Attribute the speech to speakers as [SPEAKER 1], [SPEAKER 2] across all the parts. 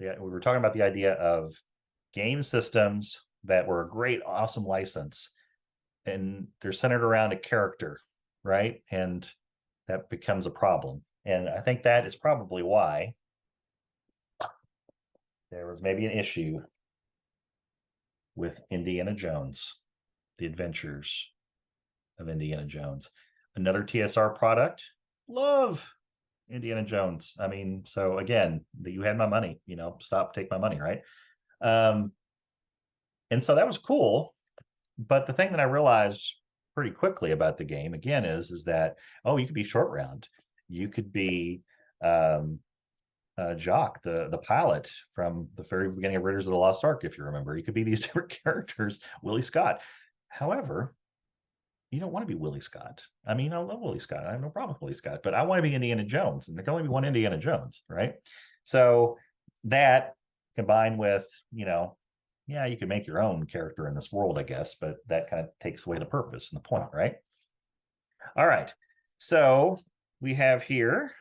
[SPEAKER 1] we were talking about the idea of game systems that were a great, awesome license, and they're centered around a character, right? And that becomes a problem. And I think that is probably why there was maybe an issue with Indiana Jones, The Adventures of Indiana Jones. Another TSR product. Love Indiana Jones. I mean, so again, you had my money, stop, take my money, right? Um, and so that was cool. But the thing that I realized pretty quickly about the game again is that, oh, you could be short round. You could be Jock, the pilot from the very beginning of Raiders of the Lost Ark, if you remember. You could be these different characters, Willie Scott. However, you don't want to be Willie Scott. I mean, I love Willie Scott. I have no problem with Willie Scott, but I want to be Indiana Jones, and there can only be one Indiana Jones, right? So that combined with, yeah, you can make your own character in this world, I guess, but that kind of takes away the purpose and the point, right? All right. So we have here,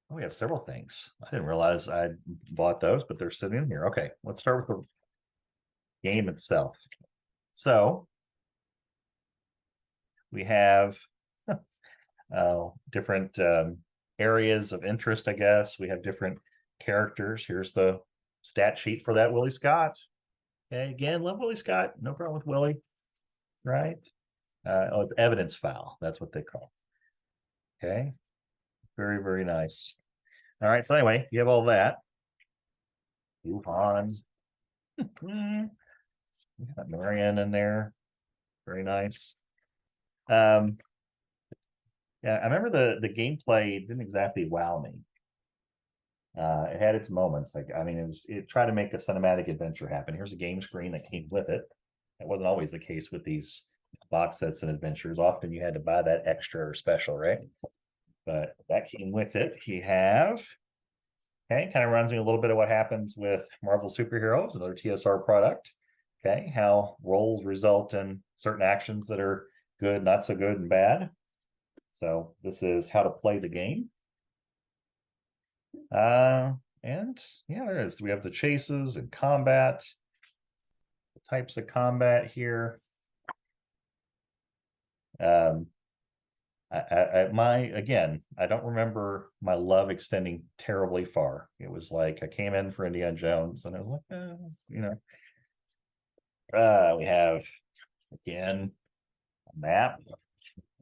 [SPEAKER 1] we have several things. I didn't realize I bought those, but they're sitting in here. Okay, let's start with the game itself. So we have different areas of interest, I guess. We have different characters. Here's the stat sheet for that Willie Scott. Okay, again, love Willie Scott. No problem with Willie, right? It's evidence file. That's what they call it. Okay, very, very nice. All right, so anyway, you have all that. Move on. We got Marion in there. Very nice. Yeah, I remember the gameplay didn't exactly wow me. It had its moments. Like, I mean, it tried to make a cinematic adventure happen. Here's a game screen that came with it. That wasn't always the case with these box sets and adventures. Often you had to buy that extra or special, right? But that came with it. You have, okay, kind of runs me a little bit of what happens with Marvel Superheroes, another TSR product. Okay, how roles result in certain actions that are good, not so good, and bad. So this is how to play the game. And yeah, there is. We have the chases and combat, the types of combat here. I don't remember my love extending terribly far. It was like I came in for Indiana Jones, and I was like, we have again a map,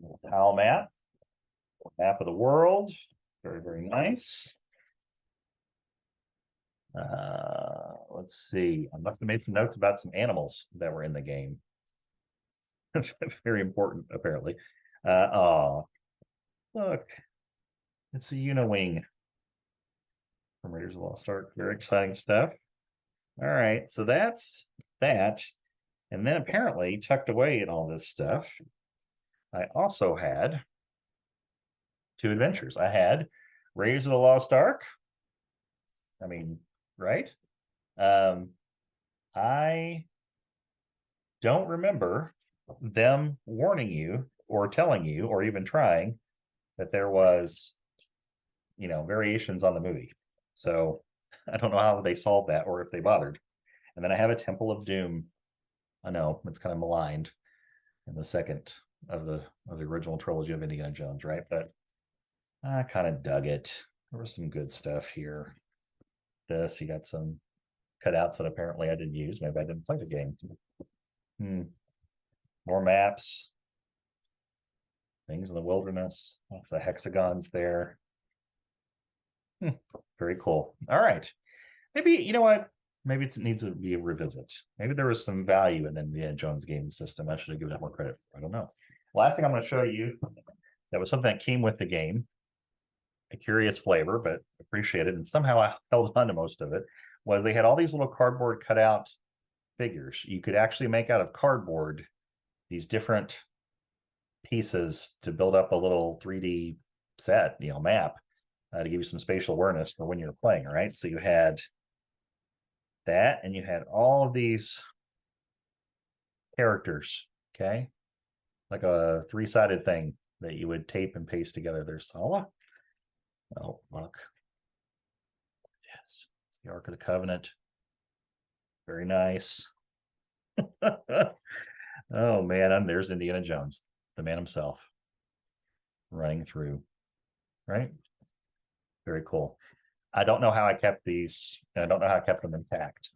[SPEAKER 1] a tile map, map of the world. Very, very nice. Let's see. I must have made some notes about some animals that were in the game. Very important, apparently. Oh, look, it's a Unawing from Raiders of the Lost Ark. Very exciting stuff. All right, so that's that. And then apparently tucked away in all this stuff, I also had 2 adventures. I had Raiders of the Lost Ark. I mean, right? I don't remember them warning you or telling you or even trying that there was, variations on the movie. So I don't know how they solved that or if they bothered. And then I have a Temple of Doom. I know it's kind of maligned in the second of the original trilogy of Indiana Jones, right? But I kind of dug it. There was some good stuff here. You got some cutouts that apparently I didn't use. Maybe I didn't play the game. More maps. Things in the wilderness. Lots of hexagons there. Very cool. All right. Maybe, you know what? Maybe it needs to be a revisit. Maybe there was some value in the Indiana Jones game system. I should have given it more credit for. I don't know. Last thing I'm going to show you, that was something that came with the game. A curious flavor, but appreciate it. And somehow I held on to most of it. Was they had all these little cardboard cutout figures. You could actually make out of cardboard these different pieces to build up a little 3D set, map to give you some spatial awareness for when you're playing, right? So you had that, and you had all of these characters, okay? Like a 3-sided thing that you would tape and paste together. There's Sala. Oh, look. Yes. The Ark of the Covenant. Very nice. Oh man, and there's Indiana Jones, the man himself, running through. Right? Very cool. I don't know how I kept these. I don't know how I kept them intact.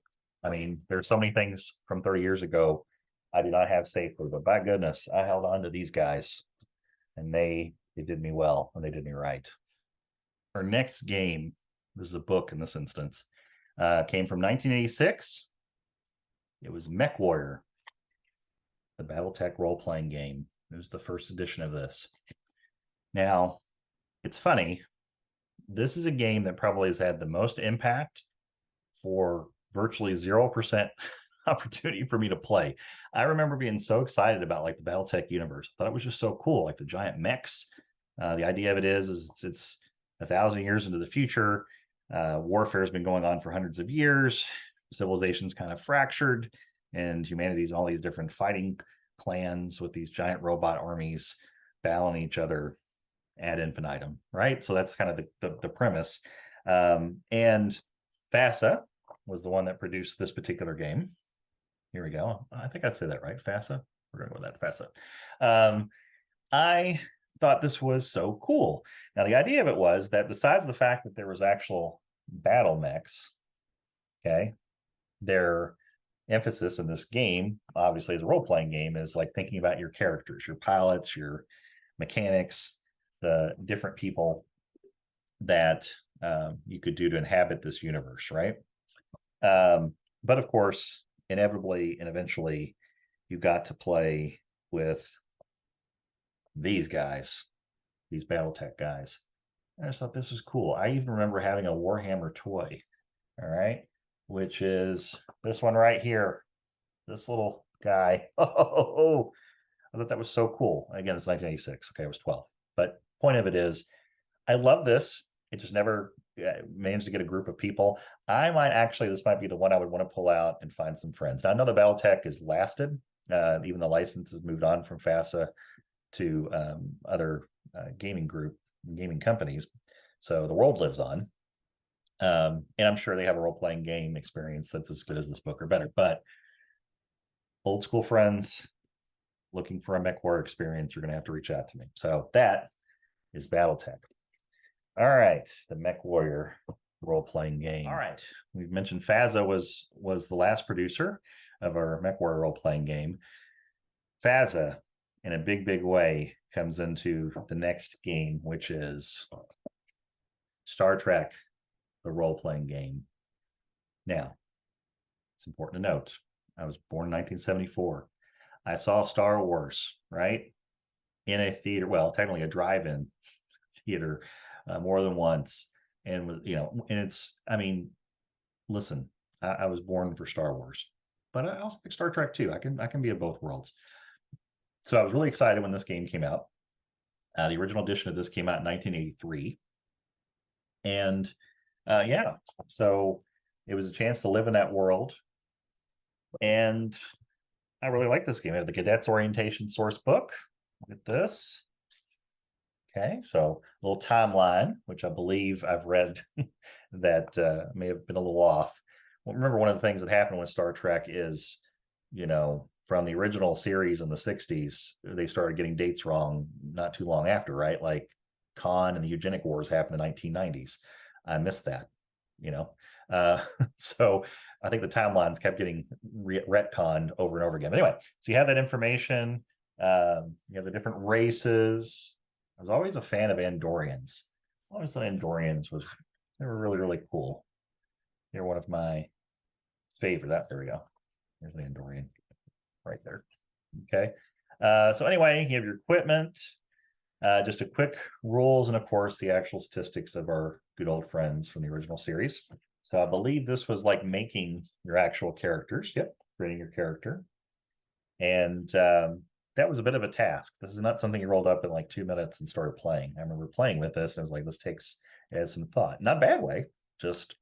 [SPEAKER 1] I mean, there's so many things from 30 years ago I did not have safely, but by goodness, I held on to these guys, and they did me well, and they did me right. Our next game, this is a book in this instance, came from 1986. It was Mechwarrior, the Battletech role-playing game. It was the first edition of this. Now, it's funny. This is a game that probably has had the most impact for virtually 0% opportunity for me to play. I remember being so excited about like the Battletech universe. I thought it was just so cool, like the giant mechs. The idea of it is it's 1,000 years into the future. Warfare has been going on for hundreds of years. Civilization's kind of fractured, and humanity's all these different fighting clans with these giant robot armies battling each other ad infinitum, right? So that's kind of the premise. And FASA was the one that produced this particular game. Here we go. I think I'd say that right. FASA. We're going to go with that. FASA. I thought this was so cool. Now, the idea of it was that besides the fact that there was actual battle mechs, okay, their emphasis in this game, obviously as a role-playing game, is like thinking about your characters, your pilots, your mechanics, the different people that you could do to inhabit this universe, right? But of course, inevitably and eventually, you got to play with these guys, these Battletech guys. I just thought this was cool. I even remember having a Warhammer toy, all right, which is this one right here, this little guy. Oh, I thought that was so cool. Again, it's 1986. Okay, I was 12. But point of it is, I love this. It just never managed to get a group of people. I might actually, this might be the one I would want to pull out and find some friends. Now, I know the Battletech has lasted. Even the license has moved on from FASA to other gaming companies. So the world lives on. And I'm sure they have a role-playing game experience that's as good as this book or better. But old school friends looking for a Mechwarrior experience, you're going to have to reach out to me. So that is Battletech. All right, the Mechwarrior role-playing game. All right, we've mentioned FASA was the last producer of our Mechwarrior role-playing game. FASA, in a big way, comes into the next game, which is Star Trek, the role-playing game. Now, it's important to note, I was born in 1974. I saw Star Wars, right, in a theater, well, technically a drive-in theater, more than once. And, you know, and it's, I mean, listen, I was born for Star Wars, but I also like Star Trek too. I can be of both worlds. So I was really excited when this game came out. The original edition of this came out in 1983. And yeah, so it was a chance to live in that world. And I really like this game. I have the Cadets Orientation Source book. Look at this. Okay, so a little timeline, which I believe I've read that may have been a little off. Well, remember, one of the things that happened with Star Trek is, you know, from the original series in the 60s, they started getting dates wrong not too long after, right? Like Khan and the Eugenic Wars happened in the 1990s. I missed that, you know. So I think the timelines kept getting retconned over and over again. But anyway, so you have that information. You have the different races. I was always a fan of Andorians. I always thought Andorians they were really cool. They're one of my favorite. There we go. There's the Andorian right there. Okay. So anyway, you have your equipment, just a quick rules, and of course the actual statistics of our good old friends from the original series. So I believe this was like making your actual characters. Yep, creating your character. And that was a bit of a task. This is not something you rolled up in like 2 minutes and started playing. I remember playing with this and I was like, this adds some thought. Not a bad way, just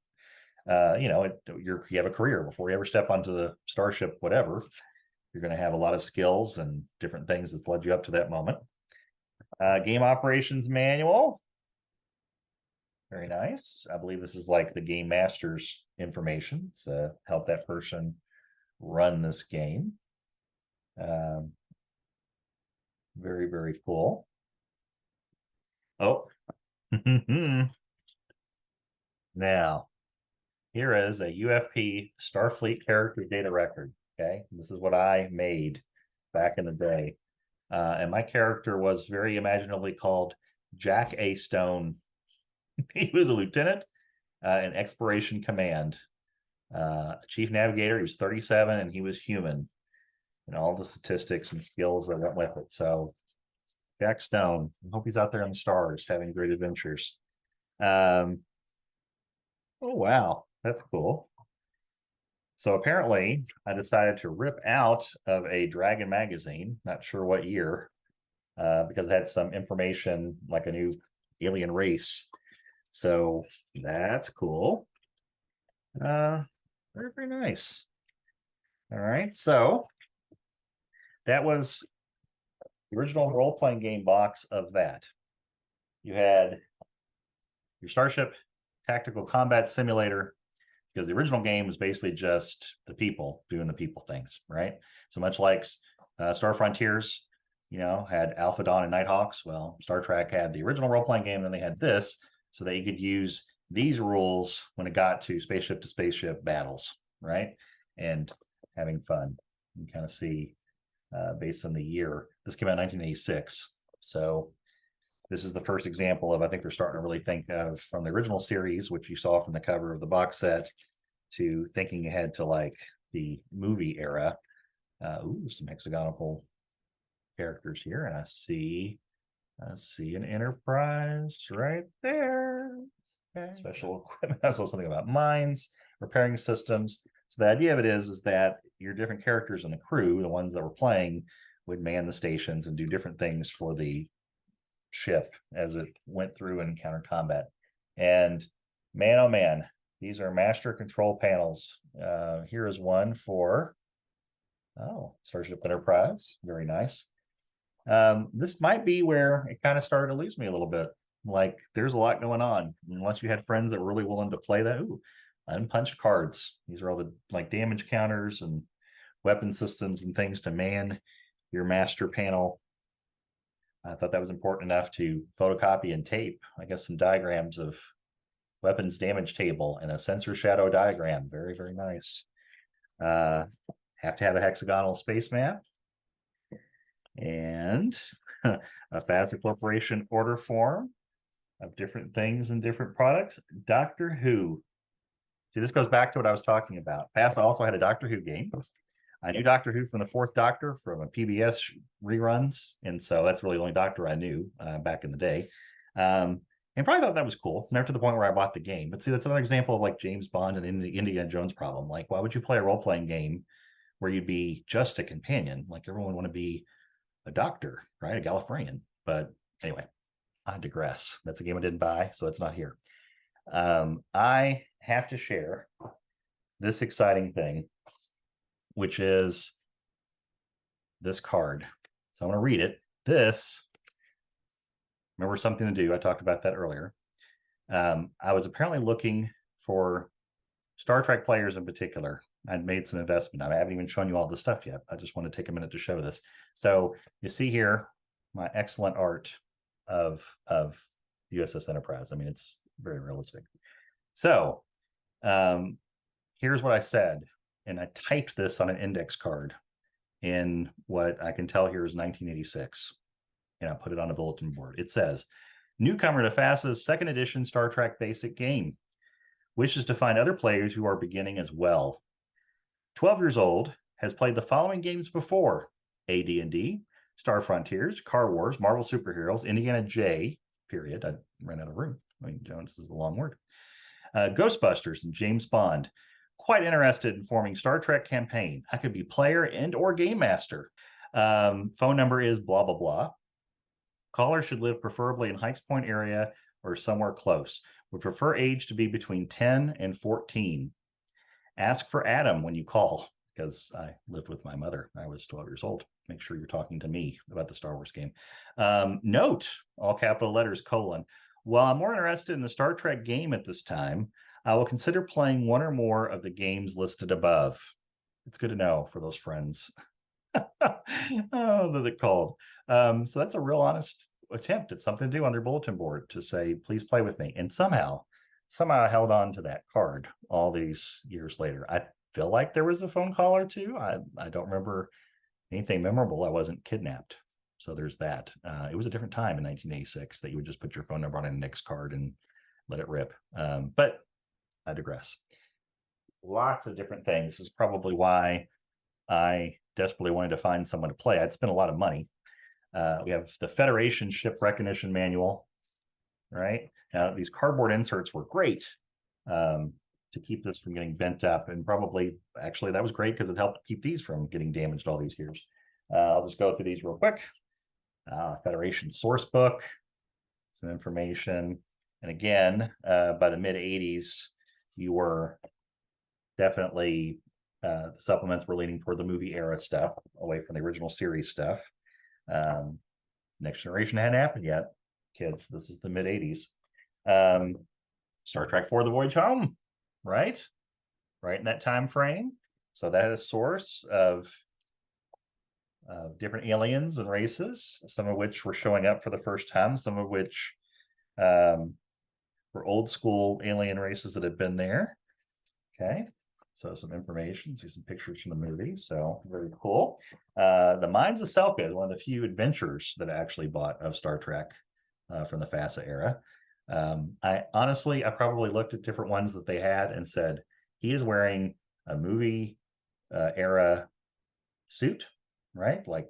[SPEAKER 1] you know, you have a career before you ever step onto the Starship, whatever. You're going to have a lot of skills and different things that's led you up to that moment. Game operations manual. Very nice. I believe this is like the Game Master's information to help that person run this game. Very, very cool. Oh, now here is a UFP Starfleet character data record. Okay, this is what I made back in the day. And my character was very imaginatively called Jack A. Stone. He was a lieutenant in Exploration Command, chief navigator. He was 37 and he was human, and all the statistics and skills that went with it. So Jack Stone, I hope he's out there on the stars having great adventures. Oh, wow, that's cool. So apparently I decided to rip out of a Dragon magazine, not sure what year, because it had some information like a new alien race. So that's cool. Very, very nice. All right, so that was the original role-playing game box of that. You had your Starship Tactical Combat Simulator, because the original game was basically just the people doing the people things, right? So much like Star Frontiers, had Alpha Dawn and Nighthawks. Well, Star Trek had the original role-playing game, and then they had this, so that you could use these rules when it got to spaceship battles, right? And having fun. You kind of see, based on the year, this came out in 1986. So this is the first example of, I think they're starting to really think of, from the original series, which you saw from the cover of the box set, to thinking ahead to like the movie era. Ooh, some hexagonal characters here, and I see an Enterprise right there. Okay. Special equipment. I saw something about mines, repairing systems. So the idea of it is that your different characters in the crew, the ones that were playing, would man the stations and do different things for the ship as it went through and encounter combat. And man, oh man, these are master control panels. Here is one for Starship Enterprise. Very nice. This might be where it kind of started to lose me a little bit. Like, there's a lot going on. Unless you had friends that were really willing to play that. Ooh, unpunched cards. These are all the like damage counters and weapon systems and things to man your master panel. I thought that was important enough to photocopy and tape, I guess, some diagrams of weapons damage table and a sensor shadow diagram. Very, very nice. Have to have a hexagonal space map and a FASA Corporation order form of different things and different products. Doctor Who. See, this goes back to what I was talking about. FASA also had a Doctor Who game. I knew Doctor Who from the Fourth Doctor from a PBS reruns, and so that's really the only Doctor I knew back in the day. And probably thought that was cool. Never to the point where I bought the game. But see, that's another example of like James Bond and the Indiana Jones problem. Like, why would you play a role-playing game where you'd be just a companion? Like, everyone would want to be a doctor, right? A Gallifreyan. But anyway, I digress. That's a game I didn't buy, so it's not here. I have to share this exciting thing, which is this card. So I'm going to read it. This, remember, Something to Do. I talked about that earlier. I was apparently looking for Star Trek players in particular. I'd made some investment. I haven't even shown you all the stuff yet. I just want to take a minute to show this. So you see here my excellent art of USS Enterprise. I mean, it's very realistic. So here's what I said, and I typed this on an index card in what I can tell here is 1986, and I put it on a bulletin board. It says, newcomer to FASA's second edition Star Trek basic game. Wishes to find other players who are beginning as well. 12 years old, has played the following games before: AD&D, Star Frontiers, Car Wars, Marvel Superheroes, Indiana J, period. I ran out of room. I mean, Jones is a long word. Ghostbusters and James Bond. Quite interested in forming Star Trek campaign. I could be player and or game master. Phone number is blah, blah, blah. Caller should live preferably in Hikes Point area or somewhere close. Would prefer age to be between 10 and 14. Ask for Adam when you call, because I lived with my mother. I was 12 years old. Make sure you're talking to me about the Star Wars game. Note, all capital letters, : while I'm more interested in the Star Trek game at this time, I will consider playing one or more of the games listed above. It's good to know for those friends. Oh, they're called. So that's a real honest attempt at something to do on their bulletin board to say, please play with me. And somehow I held on to that card all these years later. I feel like there was a phone call or two. I don't remember anything memorable. I wasn't kidnapped. So there's that. It was a different time in 1986 that you would just put your phone number on a Nix card and let it rip. But I digress. Lots of different things. This is probably why I desperately wanted to find someone to play. I'd spent a lot of money. We have the Federation Ship Recognition Manual, right? Now, these cardboard inserts were great to keep this from getting bent up. And probably, actually, that was great because it helped keep these from getting damaged all these years. I'll just go through these real quick. Federation source book, some information. And again, by the mid 80s, you were definitely, the supplements were leaning toward the movie era stuff, away from the original series stuff. Next Generation hadn't happened yet, kids. This is the mid 80s. Star Trek IV: The Voyage Home, right in that time frame. So that had a source of different aliens and races, some of which were showing up for the first time, some of which were old school alien races that had been there. Okay, so some information, see some pictures from the movie. So very cool. The Mines of Selka is one of the few adventures that I actually bought of Star Trek from the FASA era. I probably looked at different ones that they had and said, he is wearing a movie era suit, right? Like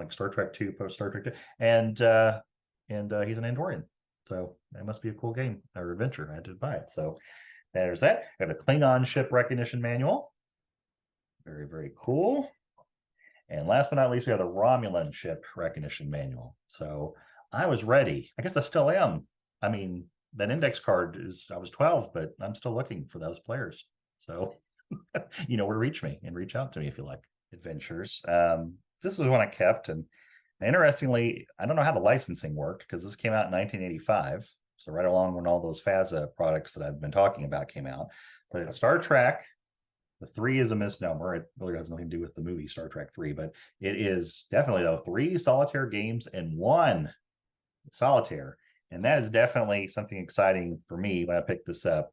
[SPEAKER 1] Star Trek 2, post Star Trek 2. And he's an Andorian. So that must be a cool game or adventure. I had to buy it. So there's that. We have a Klingon ship recognition manual. Very, very cool. And last but not least, we have the Romulan ship recognition manual. So I was ready. I guess I still am. I mean, that index card I was 12, but I'm still looking for those players. So you know where to reach me and reach out to me if you like adventures. This is one I kept. And interestingly, I don't know how the licensing worked because this came out in 1985. So right along when all those FASA products that I've been talking about came out. But it's Star Trek. The 3 is a misnomer. It really has nothing to do with the movie Star Trek 3, but it is definitely, though, 3 solitaire games and 1 solitaire. And that is definitely something exciting for me when I picked this up.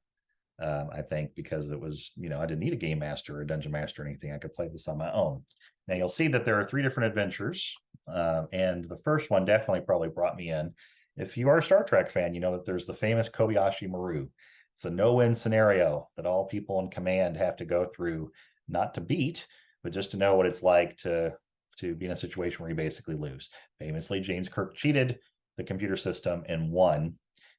[SPEAKER 1] I think because it was, I didn't need a game master or a dungeon master or anything. I could play this on my own. Now you'll see that there are 3 different adventures. And the first one definitely probably brought me in. If you are a Star Trek fan, you know that there's the famous Kobayashi Maru. It's a no-win scenario that all people in command have to go through, not to beat, but just to know what it's like to be in a situation where you basically lose. Famously, James Kirk cheated the computer system and won.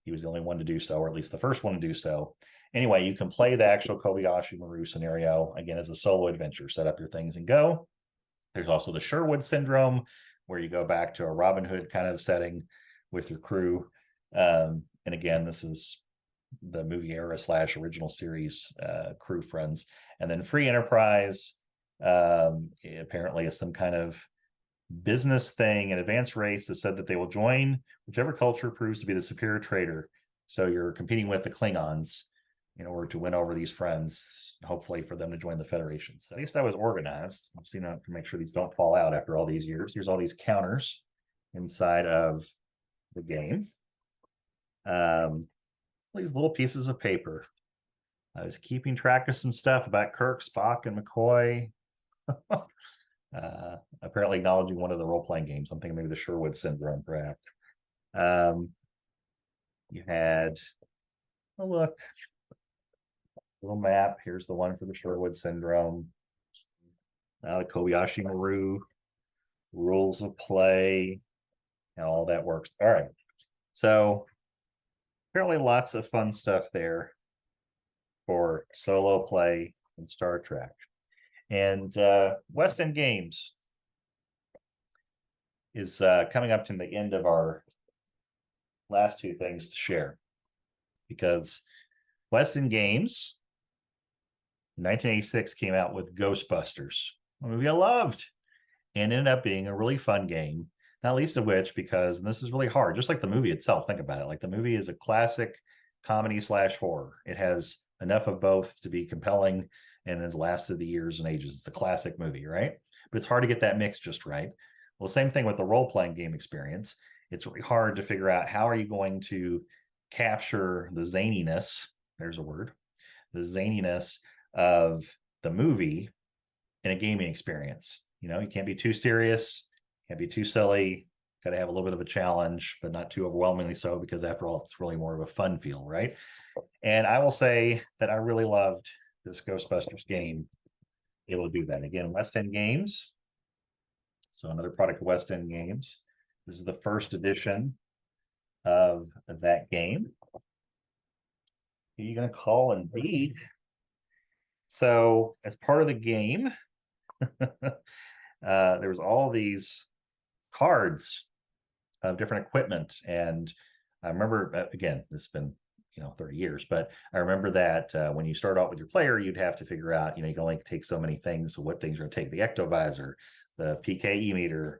[SPEAKER 1] He was the only one to do so, or at least the first one to do so. Anyway, you can play the actual Kobayashi Maru scenario, again, as a solo adventure. Set up your things and go. There's also the Sherwood Syndrome, where you go back to a Robin Hood kind of setting with your crew. And again, this is the movie era / original series crew friends. And then Free Enterprise apparently is some kind of business thing. An advanced race has said that they will join whichever culture proves to be the superior trader. So you're competing with the Klingons in order to win over these friends, hopefully for them to join the Federation. So at least I was organized. Let's to make sure these don't fall out after all these years. Here's all these counters inside of the game. These little pieces of paper. I was keeping track of some stuff about Kirk, Spock, and McCoy. Apparently acknowledging one of the role-playing games. I'm thinking maybe the Sherwood Syndrome, perhaps. You had a look. Little map. Here's the one for the Sherwood Syndrome. The Kobayashi Maru. Rules of play. And all that works. All right. So apparently lots of fun stuff there for solo play in Star Trek. And West End Games is coming up to the end of our last 2 things to share. Because West End Games in 1986 came out with Ghostbusters, a movie I loved, and ended up being a really fun game. Not least of which because, and this is really hard, just like the movie itself, think about it. Like the movie is a classic comedy / horror. It has enough of both to be compelling and has lasted the years and ages. It's a classic movie, right? But it's hard to get that mix just right. Well, same thing with the role-playing game experience. It's really hard to figure out how are you going to capture the zaniness, there's a word, the zaniness of the movie in a gaming experience. You know, you can't be too serious, can't be too silly, got to have a little bit of a challenge, but not too overwhelmingly so, because after all, it's really more of a fun feel, right? And I will say that I really loved this Ghostbusters game able to do that. Again, West End Games. So another product of West End Games. This is the first edition of that game. Who are you going to call and beat? So as part of the game, there was all these cards of different equipment. And I remember, again, this has been 30 years, but I remember that when you start out with your player, you'd have to figure out, you can only take so many things. So what things are going to take? The ectovisor, the PKE meter.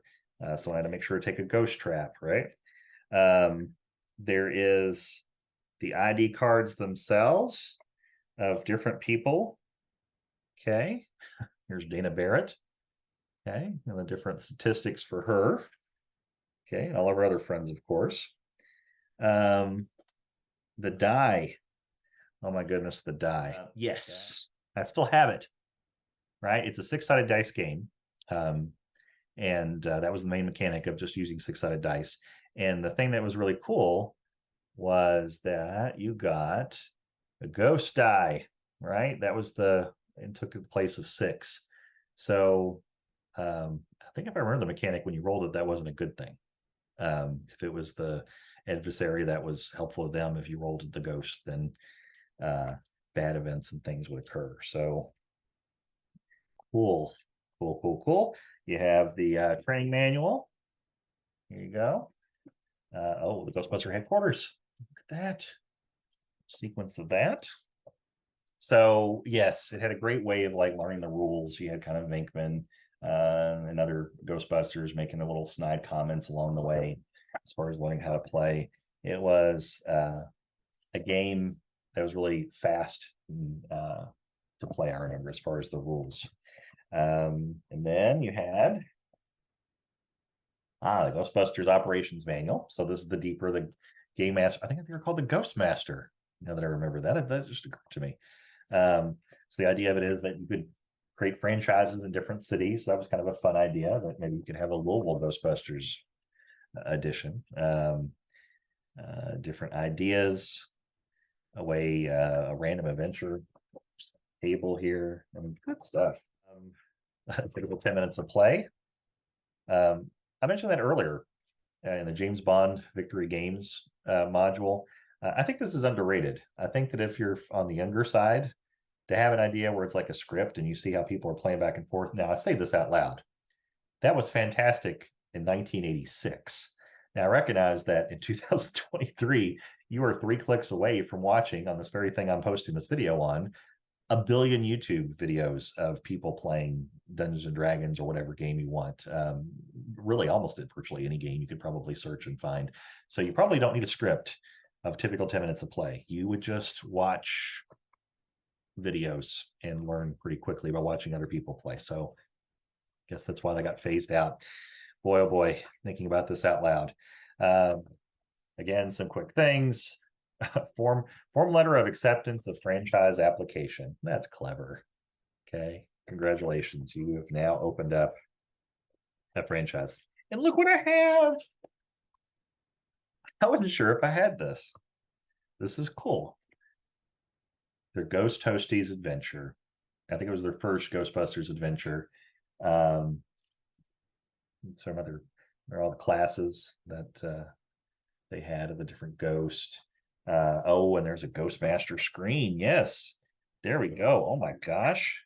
[SPEAKER 1] So I had to make sure to take a ghost trap, right? There is the ID cards themselves of different people. Okay. Here's Dana Barrett. Okay. And the different statistics for her. Okay. And all of our other friends, of course. The die. Oh my goodness, the die. Yes. Okay. I still have it. Right. It's a 6-sided dice game. And that was the main mechanic of just using 6-sided dice. And the thing that was really cool was that you got a ghost die, right? That was it took the place of 6. So I think if I remember the mechanic, when you rolled it, that wasn't a good thing. If it was the adversary that was helpful to them, if you rolled the ghost, then bad events and things would occur. So cool. You have the training manual. Here you go. The Ghostbuster headquarters. Look at that sequence of that. So yes, it had a great way of learning the rules. You had kind of Venkman and other Ghostbusters making the little snide comments along the way as far as learning how to play. It was a game that was really fast to play, I remember, as far as the rules. And then you had the Ghostbusters operations manual. So this is the game master. I think they were called the Ghost Master. Now that I remember that just occurred to me. So the idea of it is that you could create franchises in different cities. So that was kind of a fun idea, that maybe you could have a Louisville Ghostbusters edition. Different ideas, a random adventure table here. I mean, good stuff. Typical 10 minutes of play. I mentioned that earlier in the James Bond Victory Games module. I think this is underrated. I think that if you're on the younger side, to have an idea where it's like a script and you see how people are playing back and forth. Now, I say this out loud. That was fantastic in 1986. Now, I recognize that in 2023, you are 3 clicks away from watching, on this very thing I'm posting this video on, a billion YouTube videos of people playing Dungeons and Dragons or whatever game you want. Really, almost virtually any game you could probably search and find. So you probably don't need a script of typical 10 minutes of play. You would just watch videos and learn pretty quickly by watching other people play. So I guess that's why they got phased out. Boy, oh boy, thinking about this out loud. Again, some quick things. Form letter of acceptance of franchise application. That's clever. Okay, congratulations. You have now opened up a franchise. And look what I have. I wasn't sure if I had this. This is cool. Their Ghost Toasties adventure. I think it was their first Ghostbusters adventure. So they're all the classes that they had of the different ghost. And there's a Ghostmaster screen. Yes, there we go. Oh my gosh.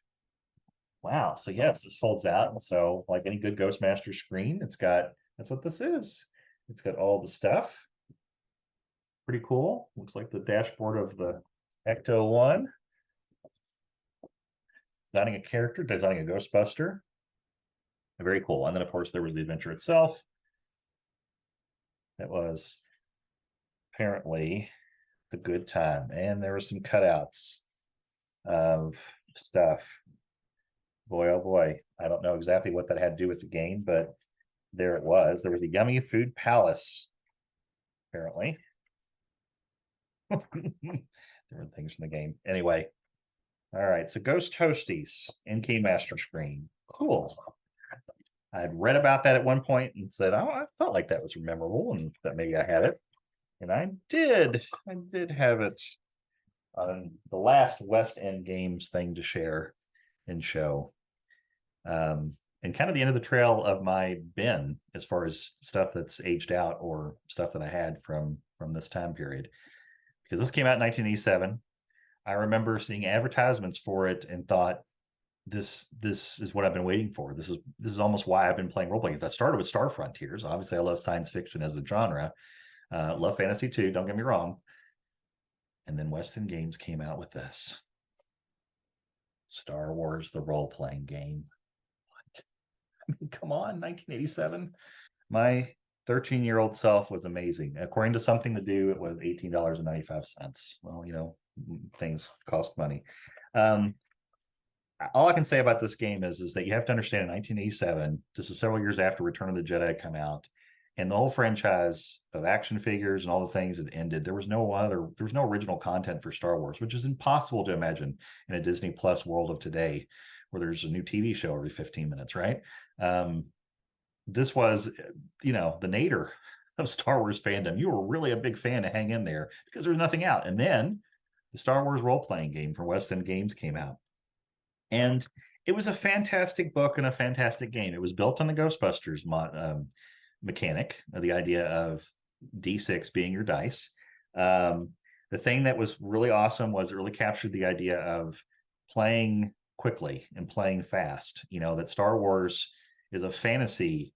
[SPEAKER 1] Wow. So yes, this folds out. And so like any good Ghostmaster screen, that's what this is. It's got all the stuff. Pretty cool. Looks like the dashboard of the Ecto one. Designing a character, designing a Ghostbuster. Very cool. And then of course there was the adventure itself. That was apparently a good time. And there were some cutouts of stuff. Boy, oh boy. I don't know exactly what that had to do with the game, but there it was. There was a Yummy Food Palace, apparently. Different things from the game. Anyway, all right. So Ghost Toasties in Key Master Screen. Cool. I had read about that at one point and said, oh, I felt like that was memorable and that maybe I had it. And I did. I did have it on the last West End Games thing to share and show. And kind of the end of the trail of my bin as far as stuff that's aged out or stuff that I had from this time period. Because this came out in 1987. I remember seeing advertisements for it and thought, this is what I've been waiting for. This is almost why I've been playing role playing games. I started with Star Frontiers. Obviously, I love science fiction as a genre. Love fantasy too. Don't get me wrong. And then West End Games came out with this Star Wars: The Role Playing Game. What? I mean, come on, 1987. My 13-year-old self was amazing. According to Something to Do, it was $18.95. Well, you know, things cost money. All I can say about this game is that you have to understand in 1987, this is several years after Return of the Jedi had come out, and the whole franchise of action figures and all the things had ended. There was no original content for Star Wars, which is impossible to imagine in a Disney Plus world of today, where there's a new TV show every 15 minutes, right? This was, you know, the nadir of Star Wars fandom. You were really a big fan to hang in there because there was nothing out. And then the Star Wars role-playing game from West End Games came out. And it was a fantastic book and a fantastic game. It was built on the Ghostbusters mechanic, the idea of D6 being your dice. The thing that was really awesome was it really captured the idea of playing quickly and playing fast. You know, that Star Wars is a fantasy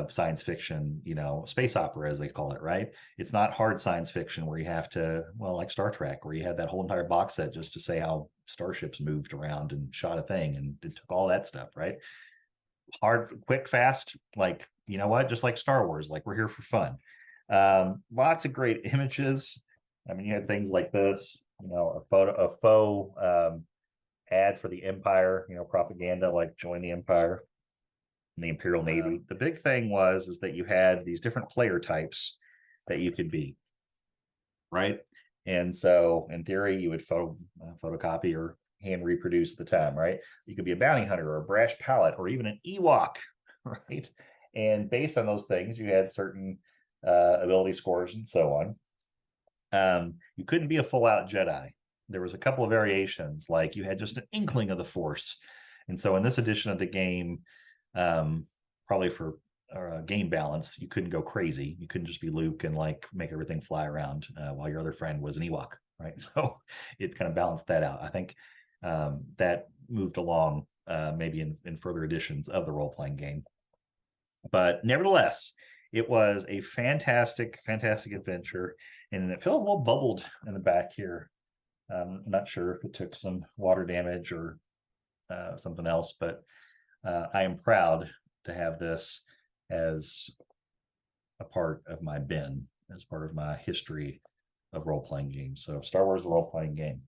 [SPEAKER 1] science fiction, you know, space opera, as they call it, right? It's not hard science fiction where you have to, well, like Star Trek, where you had that whole entire box set just to say how starships moved around and shot a thing, and it took all that stuff, right? Hard, quick, fast, like, you know what, just like Star Wars, like we're here for fun. Lots of great images. I mean, you had things like this, you know, a faux ad for the Empire, you know, propaganda like join the Empire, the Imperial Navy. The big thing is that you had these different player types that you could be, right? And so in theory, you would photocopy or hand reproduce at the time, right? You could be a bounty hunter or a brash pallet or even an Ewok, right? And based on those things, you had certain ability scores and so on. You couldn't be a full-out Jedi. There was a couple of variations, like you had just an inkling of the Force. And so in this edition of the game, probably for game balance, you couldn't go crazy. You couldn't just be Luke and like make everything fly around while your other friend was an Ewok, right? So it kind of balanced that out. I think that moved along maybe in further editions of the role-playing game. But nevertheless, it was a fantastic, fantastic adventure. And it felt a little bubbled in the back here. I'm not sure if it took some water damage or something else, but I am proud to have this as a part of my bin, as part of my history of role-playing games. So Star Wars, the role-playing game.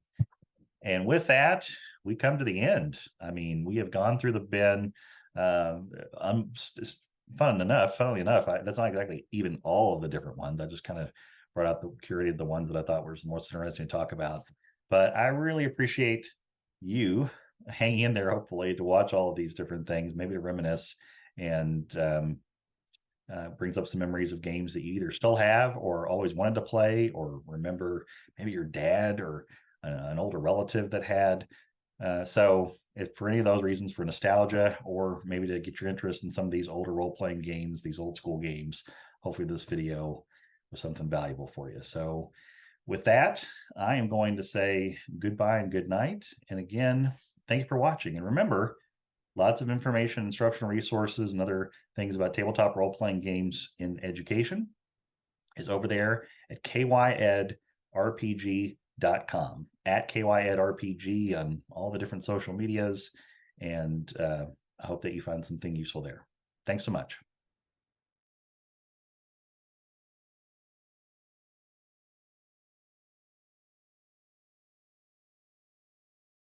[SPEAKER 1] And with that, we come to the end. I mean, we have gone through the bin. Funnily enough, that's not exactly even all of the different ones. I just kind of brought out curated the ones that I thought were most interesting to talk about. But I really appreciate you hanging in there, hopefully, to watch all of these different things, maybe to reminisce, and brings up some memories of games that you either still have or always wanted to play, or remember maybe your dad or an older relative that had. So if for any of those reasons, for nostalgia, or maybe to get your interest in some of these older role-playing games, these old school games, hopefully this video was something valuable for you. So with that, I am going to say goodbye and good night. And again, thank you for watching. And remember, lots of information, instructional resources, and other things about tabletop role-playing games in education is over there at KyEdRPG.com, at KyEdRPG on all the different social medias. And I hope that you find something useful there. Thanks so much.